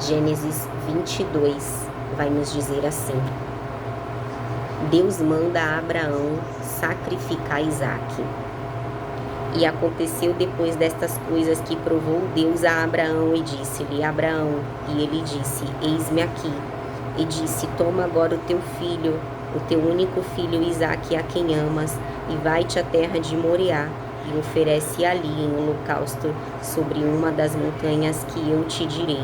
Gênesis 22 vai nos dizer assim: Deus manda a Abraão sacrificar Isaque. E aconteceu depois destas coisas que provou Deus a Abraão e disse-lhe: Abraão, e ele disse: Eis-me aqui. E disse: Toma agora o teu filho, o teu único filho Isaque, a quem amas, e vai-te à terra de Moriá, e oferece ali em holocausto sobre uma das montanhas que eu te direi.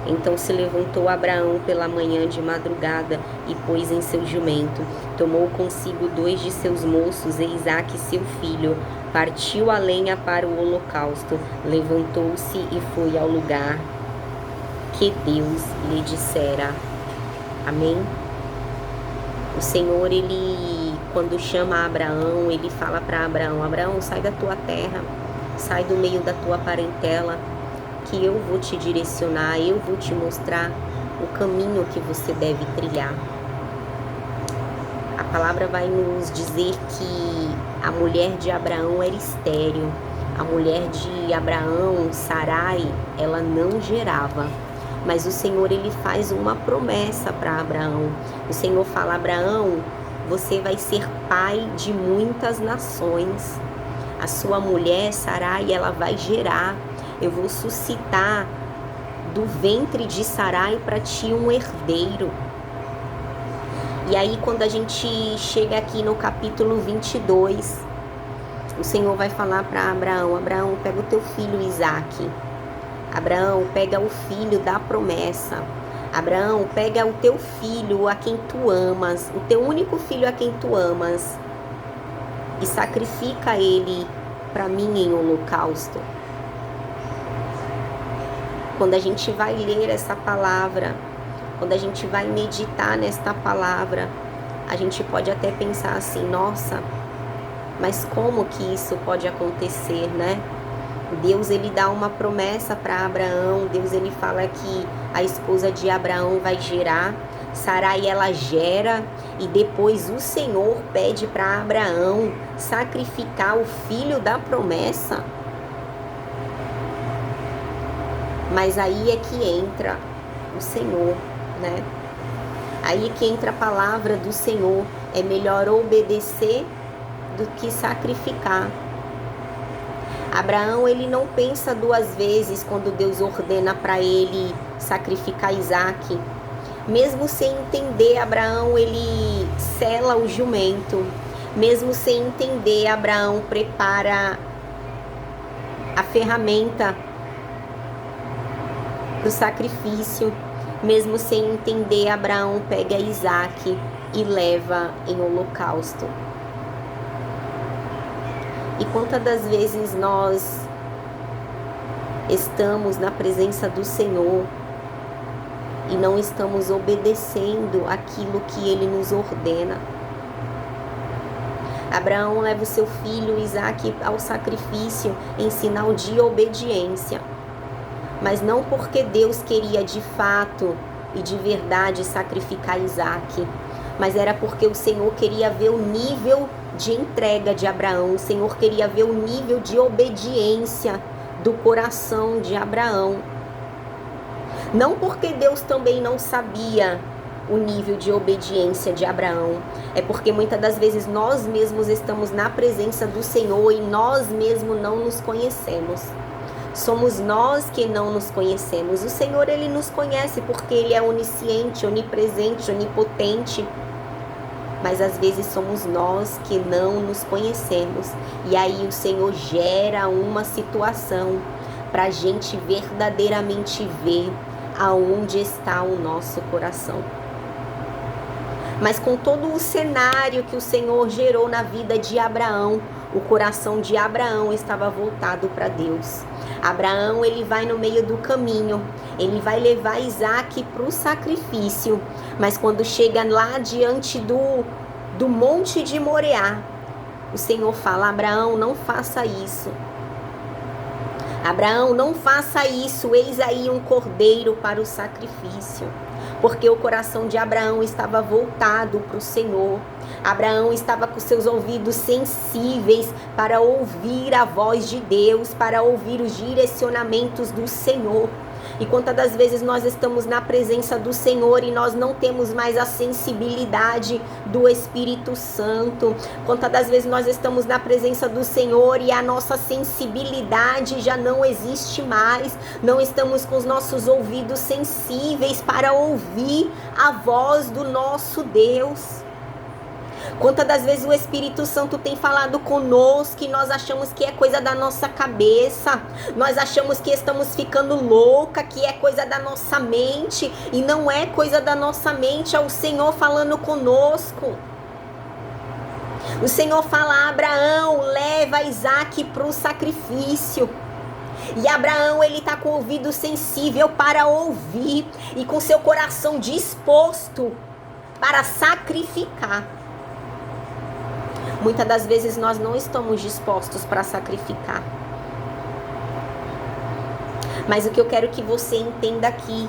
Então se levantou Abraão pela manhã de madrugada e pôs em seu jumento, tomou consigo 2 de seus moços e Isaque seu filho, partiu a lenha para o holocausto, levantou-se e foi ao lugar que Deus lhe dissera. Amém? O Senhor, ele, quando chama Abraão, ele fala para Abraão: Abraão, sai da tua terra, sai do meio da tua parentela, que eu vou te direcionar, eu vou te mostrar o caminho que você deve trilhar. A palavra vai nos dizer que a mulher de Abraão era estéril. A mulher de Abraão, Sarai, ela não gerava. Mas o Senhor, ele faz uma promessa para Abraão. O Senhor fala: Abraão, você vai ser pai de muitas nações. A sua mulher, Sarai, ela vai gerar. Eu vou suscitar do ventre de Sarai para ti um herdeiro. E aí, quando a gente chega aqui no capítulo 22, o Senhor vai falar para Abraão: Abraão, pega o teu filho Isaque. Abraão, pega o filho da promessa. Abraão, pega o teu filho a quem tu amas, o teu único filho a quem tu amas, e sacrifica ele para mim em holocausto. Quando a gente vai ler essa palavra, quando a gente vai meditar nesta palavra, a gente pode até pensar assim: nossa, mas como que isso pode acontecer, né? Deus, ele dá uma promessa para Abraão. Deus, ele fala que a esposa de Abraão vai gerar. Sarai, ela gera, e depois o Senhor pede para Abraão sacrificar o filho da promessa. Mas aí é que entra o Senhor, né? Aí é que entra a palavra do Senhor: é melhor obedecer do que sacrificar. Abraão, ele não pensa 2 vezes quando Deus ordena para ele sacrificar Isaque. Mesmo sem entender, Abraão, ele sela o jumento. Mesmo sem entender, Abraão prepara a ferramenta para o sacrifício. Mesmo sem entender, Abraão pega Isaque e leva em holocausto. E quantas das vezes nós estamos na presença do Senhor e não estamos obedecendo aquilo que Ele nos ordena? Abraão leva o seu filho Isaque ao sacrifício em sinal de obediência, mas não porque Deus queria de fato e de verdade sacrificar Isaque, mas era porque o Senhor queria ver o nível de entrega de Abraão. O Senhor queria ver o nível de obediência do coração de Abraão. Não porque Deus também não sabia o nível de obediência de Abraão, é porque muitas das vezes nós mesmos estamos na presença do Senhor e nós mesmos não nos conhecemos. Somos nós que não nos conhecemos. O Senhor, ele nos conhece porque ele é onisciente, onipresente, onipotente. Mas às vezes somos nós que não nos conhecemos. E aí o Senhor gera uma situação para a gente verdadeiramente ver aonde está o nosso coração. Mas com todo o cenário que o Senhor gerou na vida de Abraão, o coração de Abraão estava voltado para Deus. Abraão, ele vai no meio do caminho, ele vai levar Isaque para o sacrifício, mas quando chega lá diante do monte de Moriá, o Senhor fala: Abraão, não faça isso. Abraão, não faça isso, eis aí um cordeiro para o sacrifício. Porque o coração de Abraão estava voltado para o Senhor. Abraão estava com seus ouvidos sensíveis para ouvir a voz de Deus, para ouvir os direcionamentos do Senhor. E quantas das vezes nós estamos na presença do Senhor e nós não temos mais a sensibilidade do Espírito Santo. Quantas das vezes nós estamos na presença do Senhor e a nossa sensibilidade já não existe mais. Não estamos com os nossos ouvidos sensíveis para ouvir a voz do nosso Deus. Quantas das vezes o Espírito Santo tem falado conosco e nós achamos que é coisa da nossa cabeça, nós achamos que estamos ficando louca, que é coisa da nossa mente, e não é coisa da nossa mente, é o Senhor falando conosco. O Senhor fala: Abraão, leva Isaac para o sacrifício. E Abraão, ele está com o ouvido sensível para ouvir e com seu coração disposto para sacrificar. Muitas das vezes nós não estamos dispostos para sacrificar. Mas o que eu quero que você entenda aqui,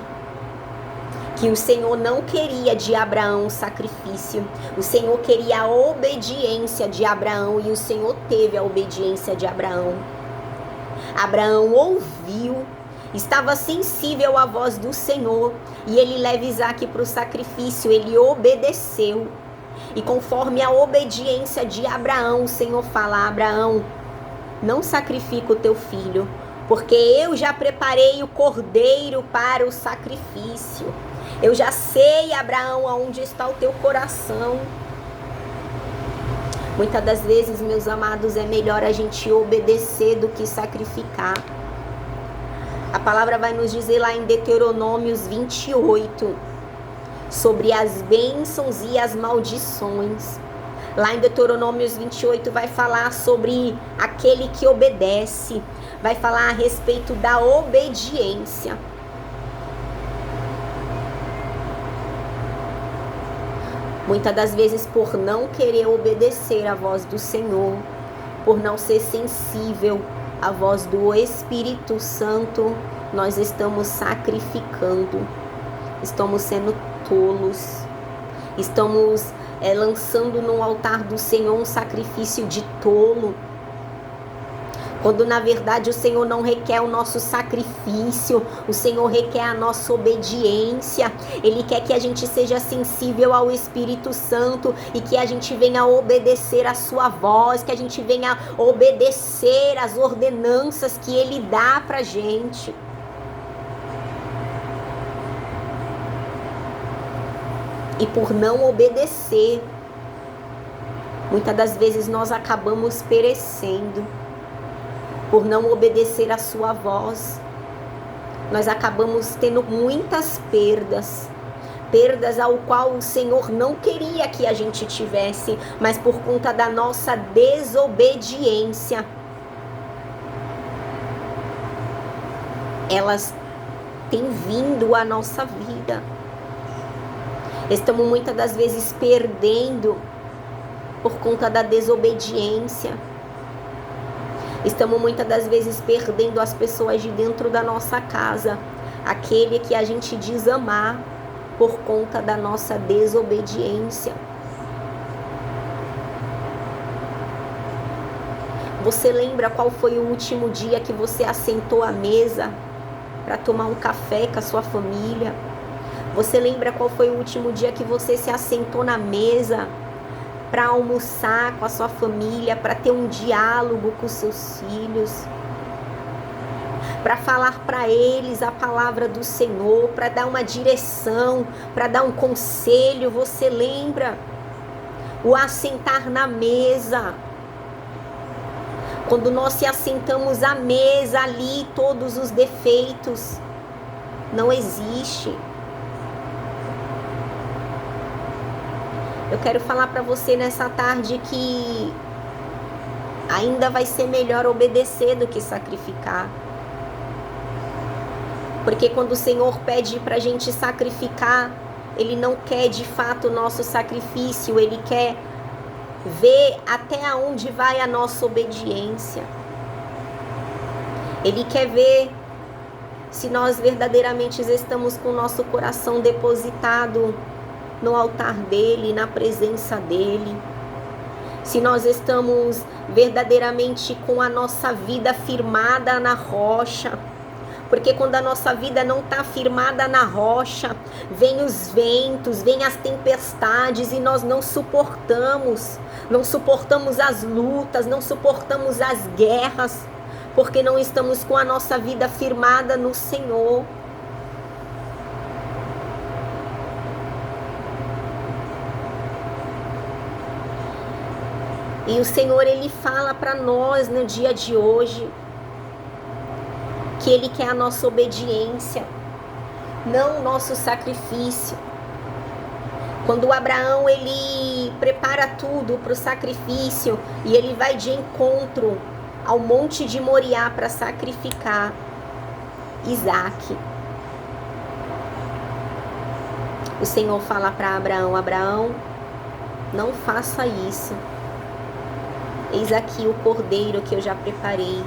que o Senhor não queria de Abraão o sacrifício. O Senhor queria a obediência de Abraão e o Senhor teve a obediência de Abraão. Abraão ouviu, estava sensível à voz do Senhor e ele leva Isaac para o sacrifício, ele obedeceu. E conforme a obediência de Abraão, o Senhor fala: Abraão, não sacrifica o teu filho, porque eu já preparei o cordeiro para o sacrifício. Eu já sei, Abraão, aonde está o teu coração. Muitas das vezes, meus amados, é melhor a gente obedecer do que sacrificar. A palavra vai nos dizer lá em Deuteronômios 28, sobre as bênçãos e as maldições. Lá em Deuteronômios 28 vai falar sobre aquele que obedece, vai falar a respeito da obediência. Muitas das vezes, por não querer obedecer à voz do Senhor, por não ser sensível à voz do Espírito Santo, nós estamos sacrificando, estamos sendo tolos, estamos lançando no altar do Senhor um sacrifício de tolo, quando na verdade o Senhor não requer o nosso sacrifício, o Senhor requer a nossa obediência. Ele quer que a gente seja sensível ao Espírito Santo e que a gente venha obedecer a sua voz, que a gente venha obedecer as ordenanças que Ele dá pra gente. E por não obedecer, muitas das vezes nós acabamos perecendo. Por não obedecer a sua voz, nós acabamos tendo muitas perdas. Perdas ao qual o Senhor não queria que a gente tivesse, mas por conta da nossa desobediência, elas têm vindo à nossa vida. Estamos muitas das vezes perdendo por conta da desobediência. Estamos muitas das vezes perdendo as pessoas de dentro da nossa casa, aquele que a gente diz amar, por conta da nossa desobediência. Você lembra qual foi o último dia que você assentou à mesa para tomar um café com a sua família? Você lembra qual foi o último dia que você se assentou na mesa para almoçar com a sua família, para ter um diálogo com os seus filhos, para falar para eles a palavra do Senhor, para dar uma direção, para dar um conselho? Você lembra? O assentar na mesa. Quando nós se assentamos à mesa ali, todos os defeitos não existem. Eu quero falar para você nessa tarde que ainda vai ser melhor obedecer do que sacrificar. Porque quando o Senhor pede para a gente sacrificar, Ele não quer de fato o nosso sacrifício, Ele quer ver até onde vai a nossa obediência. Ele quer ver se nós verdadeiramente estamos com o nosso coração depositado no altar dele, na presença dele. Se nós estamos verdadeiramente com a nossa vida firmada na rocha. Porque quando a nossa vida não está firmada na rocha, vem os ventos, vem as tempestades e nós não suportamos. Não suportamos as lutas, não suportamos as guerras, porque não estamos com a nossa vida firmada no Senhor. E o Senhor, Ele fala para nós no dia de hoje que Ele quer a nossa obediência, não o nosso sacrifício. Quando Abraão, ele prepara tudo para o sacrifício e ele vai de encontro ao monte de Moriá para sacrificar Isaque. O Senhor fala para Abraão: Abraão, não faça isso. Eis aqui o cordeiro que eu já preparei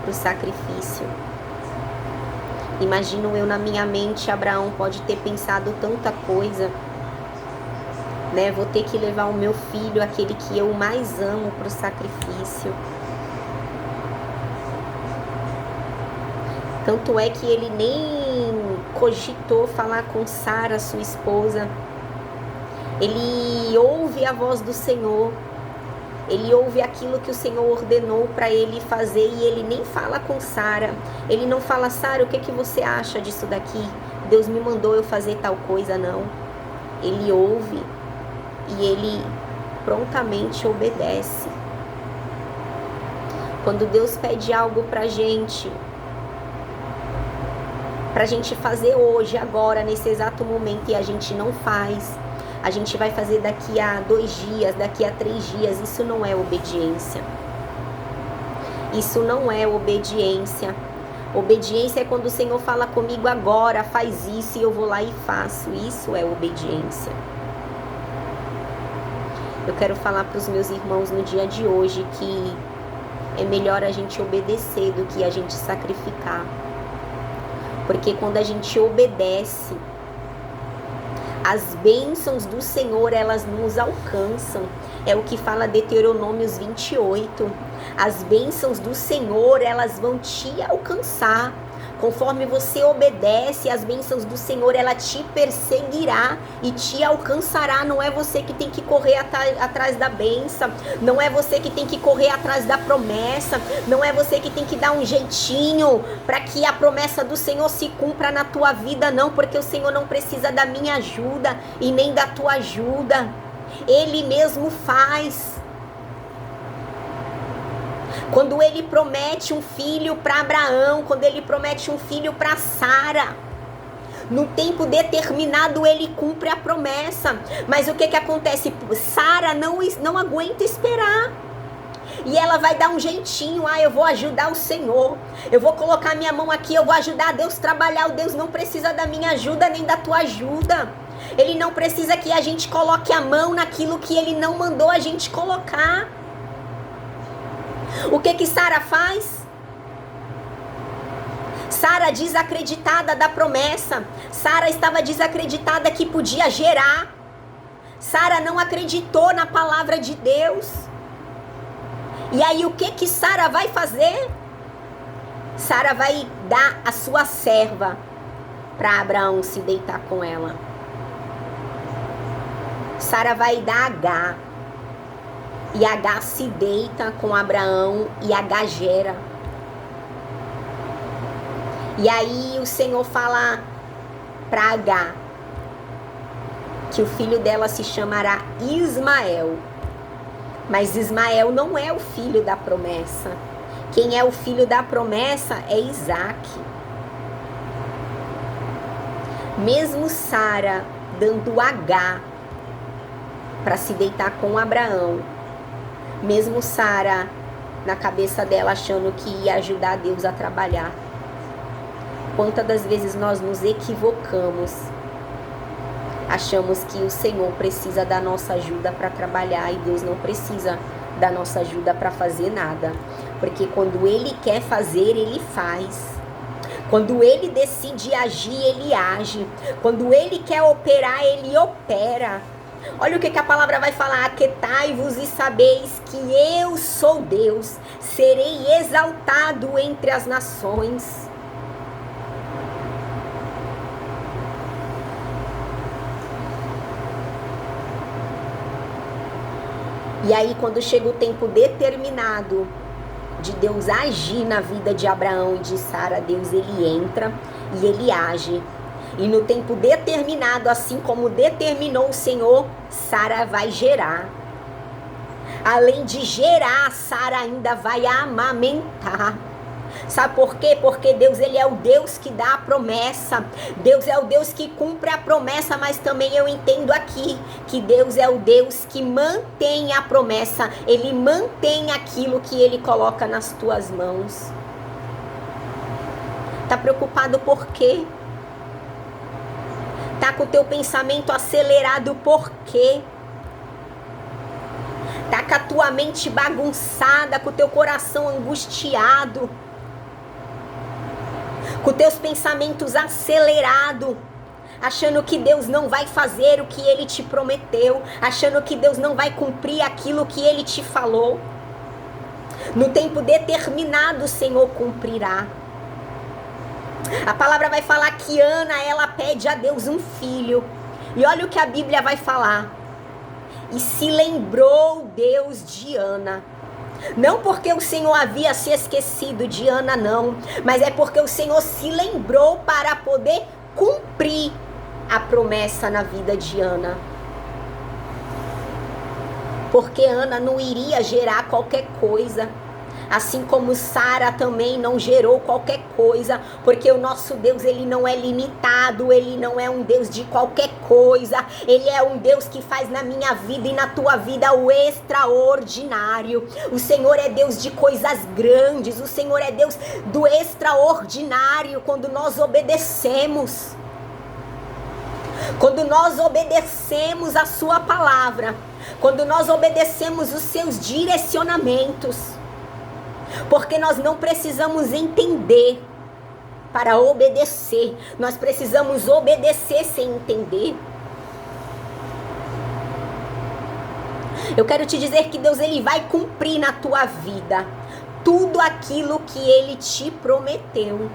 para o sacrifício. Imagino eu na minha mente, Abraão pode ter pensado tanta coisa, né? Vou ter que levar o meu filho, aquele que eu mais amo, para o sacrifício. Tanto é que ele nem cogitou falar com Sara, sua esposa. Ele ouve a voz do Senhor. Ele ouve aquilo que o Senhor ordenou para ele fazer e ele nem fala com Sara. Ele não fala: Sara, o que você acha disso daqui? Deus me mandou eu fazer tal coisa, não. Ele ouve e ele prontamente obedece. Quando Deus pede algo pra gente fazer hoje, agora, nesse exato momento, e a gente não faz, a gente vai fazer daqui a 2 dias, daqui a 3 dias. Isso não é obediência. Isso não é obediência. Obediência é quando o Senhor fala comigo agora, faz isso, e eu vou lá e faço. Isso é obediência. Eu quero falar para os meus irmãos no dia de hoje que é melhor a gente obedecer do que a gente sacrificar. Porque quando a gente obedece, as bênçãos do Senhor, elas nos alcançam. É o que fala Deuteronômios 28. As bênçãos do Senhor, elas vão te alcançar. Conforme você obedece, as bênçãos do Senhor, ela te perseguirá e te alcançará. Não é você que tem que correr atrás da bênção. Não é você que tem que correr atrás da promessa. Não é você que tem que dar um jeitinho para que a promessa do Senhor se cumpra na tua vida, não. Porque o Senhor não precisa da minha ajuda e nem da tua ajuda. Ele mesmo faz. Quando ele promete um filho para Abraão, quando ele promete um filho para Sara, no tempo determinado ele cumpre a promessa. Mas o que acontece? Sara não aguenta esperar. E ela vai dar um jeitinho: eu vou ajudar o Senhor, eu vou colocar minha mão aqui, eu vou ajudar a Deus a trabalhar. O Deus não precisa da minha ajuda nem da tua ajuda. Ele não precisa que a gente coloque a mão naquilo que ele não mandou a gente colocar. O que Sara faz? Sara desacreditada da promessa. Sara estava desacreditada que podia gerar. Sara não acreditou na palavra de Deus. E aí o que Sara vai fazer? Sara vai dar a sua serva para Abraão se deitar com ela. Sara vai dar Agar. E Agar se deita com Abraão e Agar gera. E aí o Senhor fala para Agar que o filho dela se chamará Ismael. Mas Ismael não é o filho da promessa. Quem é o filho da promessa é Isaque. Mesmo Sara dando Agar para se deitar com Abraão, mesmo Sara na cabeça dela achando que ia ajudar Deus a trabalhar, quantas das vezes nós nos equivocamos, achamos que o Senhor precisa da nossa ajuda para trabalhar e Deus não precisa da nossa ajuda para fazer nada, porque quando Ele quer fazer, Ele faz. Quando Ele decide agir, Ele age. Quando Ele quer operar, Ele opera. Olha o que a palavra vai falar: aquietai-vos e sabeis que eu sou Deus, serei exaltado entre as nações. E aí, quando chega o tempo determinado de Deus agir na vida de Abraão e de Sara, Deus, ele entra e ele age. E no tempo determinado, assim como determinou o Senhor, Sara vai gerar. Além de gerar, Sara ainda vai amamentar. Sabe por quê? Porque Deus, ele é o Deus que dá a promessa. Deus é o Deus que cumpre a promessa, mas também eu entendo aqui que Deus é o Deus que mantém a promessa. Ele mantém aquilo que ele coloca nas tuas mãos. Tá preocupado por quê? Tá com o teu pensamento acelerado por quê? Tá com a tua mente bagunçada, com o teu coração angustiado, com teus pensamentos acelerados, achando que Deus não vai fazer o que Ele te prometeu, achando que Deus não vai cumprir aquilo que Ele te falou. No tempo determinado, o Senhor cumprirá. A palavra vai falar que Ana, ela pede a Deus um filho. E olha o que a Bíblia vai falar. E se lembrou Deus de Ana. Não porque o Senhor havia se esquecido de Ana, não. Mas é porque o Senhor se lembrou para poder cumprir a promessa na vida de Ana. Porque Ana não iria gerar qualquer coisa. Assim como Sara também não gerou qualquer coisa, porque o nosso Deus, ele não é limitado, ele não é um Deus de qualquer coisa, ele é um Deus que faz na minha vida e na tua vida o extraordinário. O Senhor é Deus de coisas grandes, o Senhor é Deus do extraordinário quando nós obedecemos. Quando nós obedecemos a sua palavra, quando nós obedecemos os seus direcionamentos. Porque nós não precisamos entender para obedecer. Nós precisamos obedecer sem entender. Eu quero te dizer que Deus, ele vai cumprir na tua vida tudo aquilo que ele te prometeu.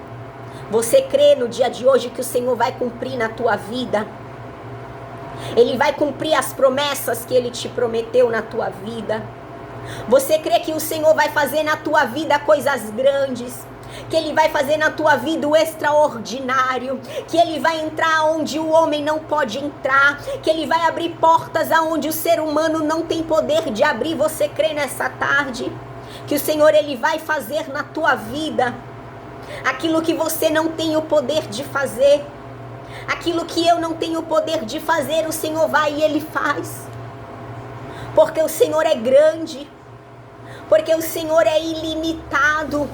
Você crê no dia de hoje que o Senhor vai cumprir na tua vida? Ele vai cumprir as promessas que ele te prometeu na tua vida? Você crê que o Senhor vai fazer na tua vida coisas grandes? Que Ele vai fazer na tua vida o extraordinário? Que Ele vai entrar onde o homem não pode entrar? Que Ele vai abrir portas aonde o ser humano não tem poder de abrir? Você crê nessa tarde? Que o Senhor, Ele vai fazer na tua vida aquilo que você não tem o poder de fazer? Aquilo que eu não tenho o poder de fazer, o Senhor vai e Ele faz. Porque o Senhor é grande, porque o Senhor é ilimitado.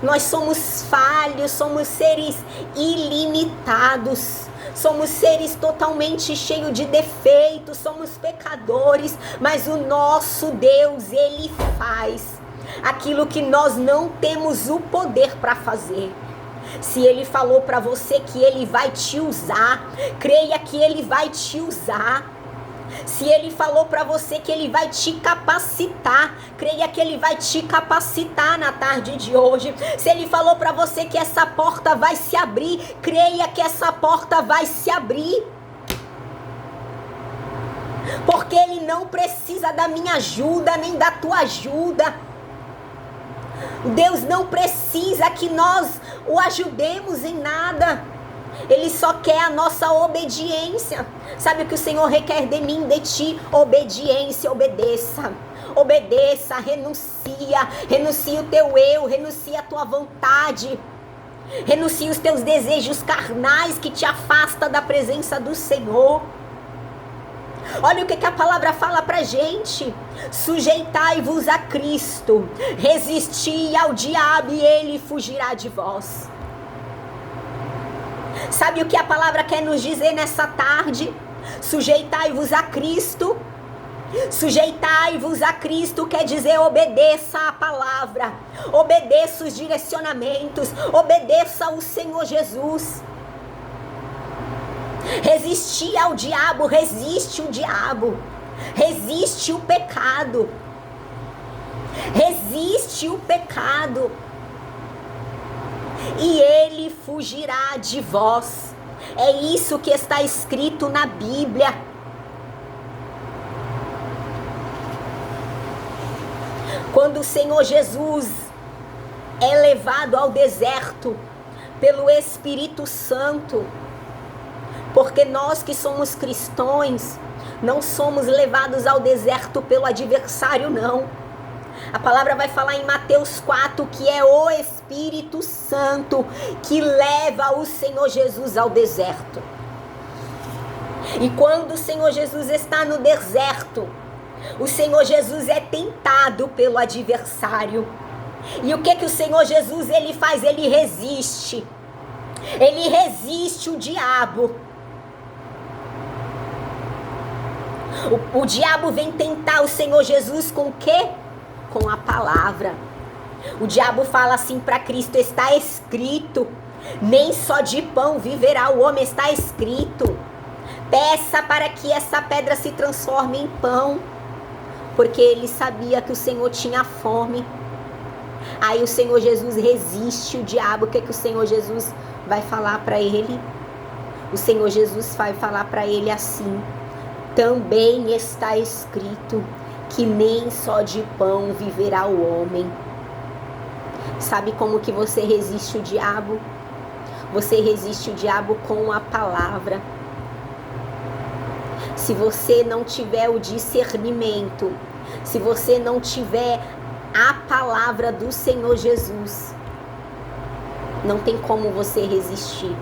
Nós somos falhos, somos seres ilimitados, somos seres totalmente cheios de defeitos, somos pecadores, mas o nosso Deus, Ele faz aquilo que nós não temos o poder para fazer. Se Ele falou para você que Ele vai te usar, creia que Ele vai te usar. Se Ele falou para você que Ele vai te capacitar, creia que Ele vai te capacitar na tarde de hoje. Se Ele falou para você que essa porta vai se abrir, creia que essa porta vai se abrir. Porque Ele não precisa da minha ajuda, nem da tua ajuda. Deus não precisa que nós o ajudemos em nada. Ele só quer a nossa obediência. Sabe o que o Senhor requer de mim, de ti? Obediência, obedeça. Obedeça, renuncia o teu eu, renuncia a tua vontade. Renuncia os teus desejos carnais que te afasta da presença do Senhor. Olha o que a palavra fala pra gente. Sujeitai-vos a Cristo, resisti ao diabo e ele fugirá de vós. Sabe o que a palavra quer nos dizer nessa tarde? Sujeitai-vos a Cristo. Sujeitai-vos a Cristo quer dizer obedeça a palavra, obedeça os direcionamentos, obedeça ao Senhor Jesus. Resistir ao diabo, resiste o diabo, resiste o pecado, resiste o pecado. E ele fugirá de vós. É isso que está escrito na Bíblia. Quando o Senhor Jesus é levado ao deserto pelo Espírito Santo, porque nós que somos cristãos, não somos levados ao deserto pelo adversário, não. A palavra vai falar em Mateus 4 que é o Espírito Santo que leva o Senhor Jesus ao deserto. E quando o Senhor Jesus está no deserto, o Senhor Jesus é tentado pelo adversário. E o que o Senhor Jesus ele faz? Ele resiste. Ele resiste o diabo. O diabo vem tentar o Senhor Jesus com o quê? Com a palavra. O diabo fala assim para Cristo: está escrito, nem só de pão viverá o homem, está escrito. Peça para que essa pedra se transforme em pão. Porque ele sabia que o Senhor tinha fome. Aí o Senhor Jesus resiste o diabo. O que o Senhor Jesus vai falar para ele? O Senhor Jesus vai falar para ele assim: também está escrito que nem só de pão viverá o homem. Sabe como que você resiste o diabo? Você resiste o diabo com a palavra. Se você não tiver o discernimento, se você não tiver a palavra do Senhor Jesus, não tem como você resistir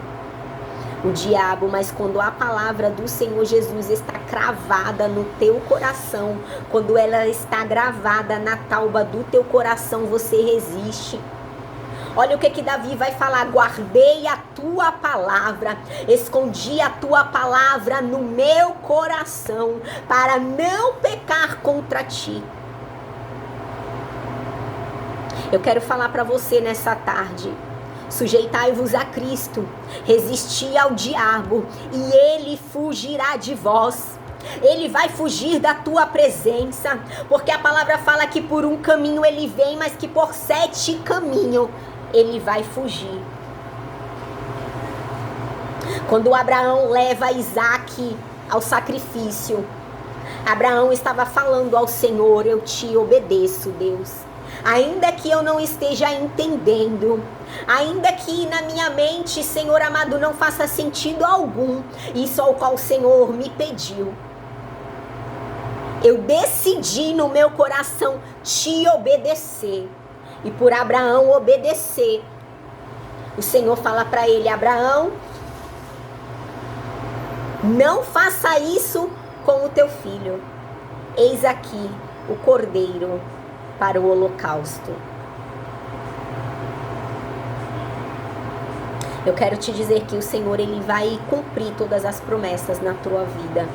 o diabo. Mas quando a palavra do Senhor Jesus está cravada no teu coração, quando ela está gravada na tauba do teu coração, você resiste. Olha o que Davi vai falar: guardei a tua palavra, escondi a tua palavra no meu coração, para não pecar contra ti. Eu quero falar para você nessa tarde: sujeitai-vos a Cristo, resisti ao diabo, e ele fugirá de vós. Ele vai fugir da tua presença, porque a palavra fala que por um caminho ele vem, mas que por 7 caminhos ele vai fugir. Quando Abraão leva Isaque ao sacrifício, Abraão estava falando ao Senhor: eu te obedeço, Deus. Ainda que eu não esteja entendendo, ainda que na minha mente, Senhor amado, não faça sentido algum isso ao qual o Senhor me pediu, eu decidi no meu coração te obedecer. E por Abraão obedecer, o Senhor fala para ele: Abraão, não faça isso com o teu filho. Eis aqui o cordeiro para o holocausto. Eu quero te dizer que o Senhor ele vai cumprir todas as promessas na tua vida,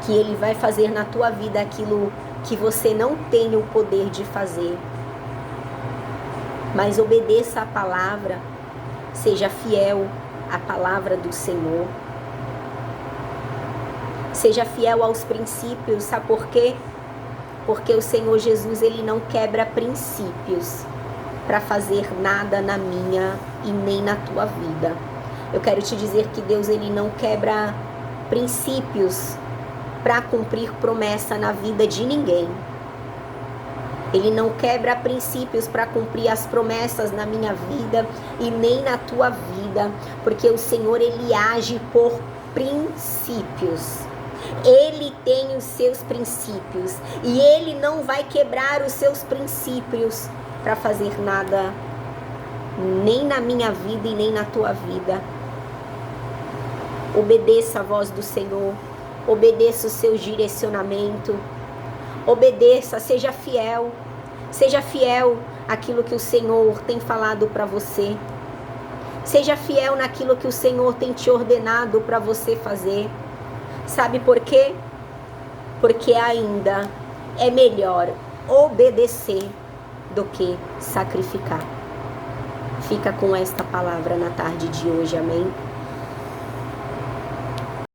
que ele vai fazer na tua vida aquilo que você não tem o poder de fazer. Mas obedeça a palavra, seja fiel à palavra do Senhor. Seja fiel aos princípios, sabe por quê? Porque o Senhor Jesus, ele não quebra princípios para fazer nada na minha e nem na tua vida. Eu quero te dizer que Deus, ele não quebra princípios para cumprir promessa na vida de ninguém. Ele não quebra princípios para cumprir as promessas na minha vida e nem na tua vida, porque o Senhor ele age por princípios. Ele tem os seus princípios e ele não vai quebrar os seus princípios para fazer nada, nem na minha vida e nem na tua vida. Obedeça a voz do Senhor, obedeça o seu direcionamento, obedeça, seja fiel àquilo que o Senhor tem falado para você. Seja fiel naquilo que o Senhor tem te ordenado para você fazer. Sabe por quê? Porque ainda é melhor obedecer do que sacrificar. Fica com esta palavra na tarde de hoje, amém?